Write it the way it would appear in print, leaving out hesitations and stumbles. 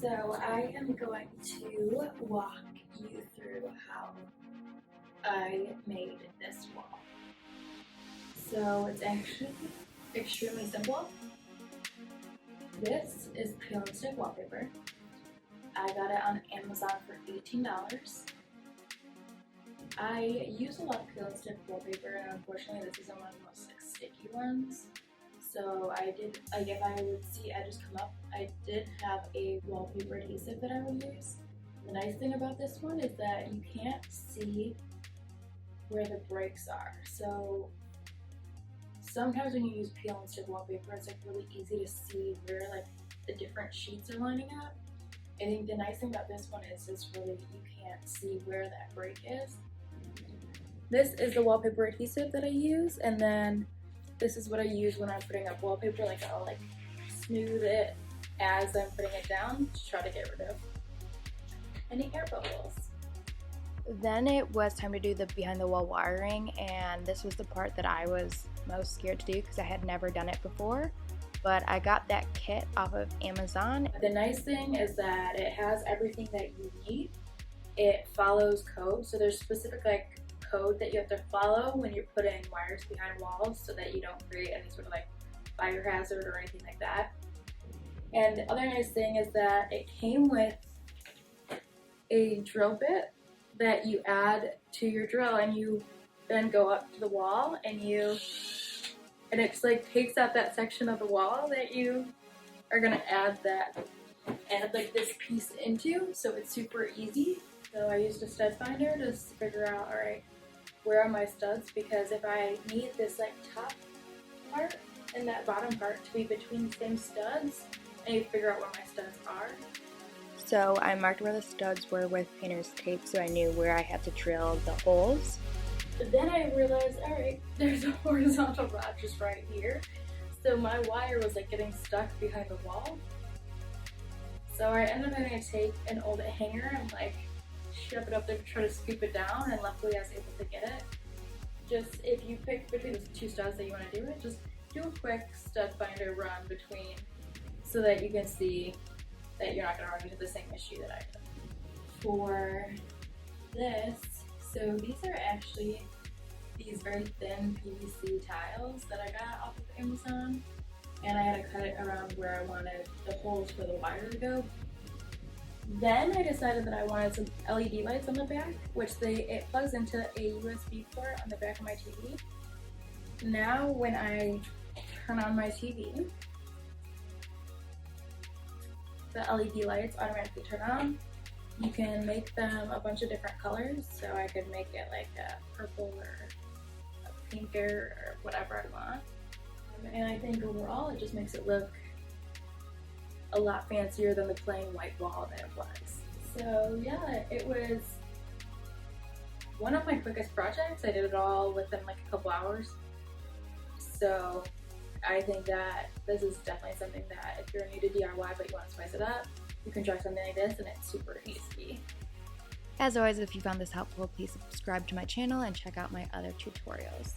So I am going to walk you through how I made this wall. So it's actually extremely simple. This is peel and stick wallpaper. I got it on Amazon for $18. I use a lot of peel and stick wallpaper, and unfortunately this isn't one of the most sticky ones. So I did, if I would see edges come up, I did have a wallpaper adhesive that I would use. The nice thing about this one is that you can't see where the breaks are. So sometimes when you use peel and stick wallpaper, it's really easy to see where the different sheets are lining up. I think the nice thing about this one is really you can't see where that break is. This is the wallpaper adhesive that I use, and then this is what I use when I'm putting up wallpaper. I'll smooth it as I'm putting it down to try to get rid of any air bubbles. Then it was time to do the behind the wall wiring, and this was the part that I was most scared to do because I had never done it before. But I got that kit off of Amazon. The nice thing is that it has everything that you need. It follows code, so there's specific code that you have to follow when you're putting wires behind walls so that you don't create any sort of fire hazard or anything like that. And the other nice thing is that it came with a drill bit that you add to your drill, and you then go up to the wall and it just takes out that section of the wall that you are gonna add this piece into, so it's super easy. So I used a stud finder to figure out, all right, where are my studs, because if I need this top part and that bottom part to be between the same studs, I need to figure out where my studs are. So I marked where the studs were with painter's tape so I knew where I had to drill the holes. But then I realized, all right, there's a horizontal rod just right here. So my wire was getting stuck behind the wall. So I ended up having to take an old hanger and shove it up there to try to scoop it down, and luckily I was able to get it. Just if you pick between the two studs that you want to do it, just do a quick stud finder run between so that you can see that you're not going to run into the same issue that I did. For this, so these are actually these very thin PVC tiles that I got off of Amazon, and I had to cut it around where I wanted the holes for the wire to go. Then I decided that I wanted some LED lights on the back, which it plugs into a USB port on the back of my TV. Now when I turn on my TV, the LED lights automatically turn on. You can make them a bunch of different colors, so I could make it a purple or a pink or whatever I want. And I think overall it just makes it look a lot fancier than the plain white wall that it was. So yeah, it was one of my quickest projects. I did it all within a couple hours. So I think that this is definitely something that if you're new to DIY but you want to spice it up, you can try something like this, and it's super easy. As always, if you found this helpful, please subscribe to my channel and check out my other tutorials.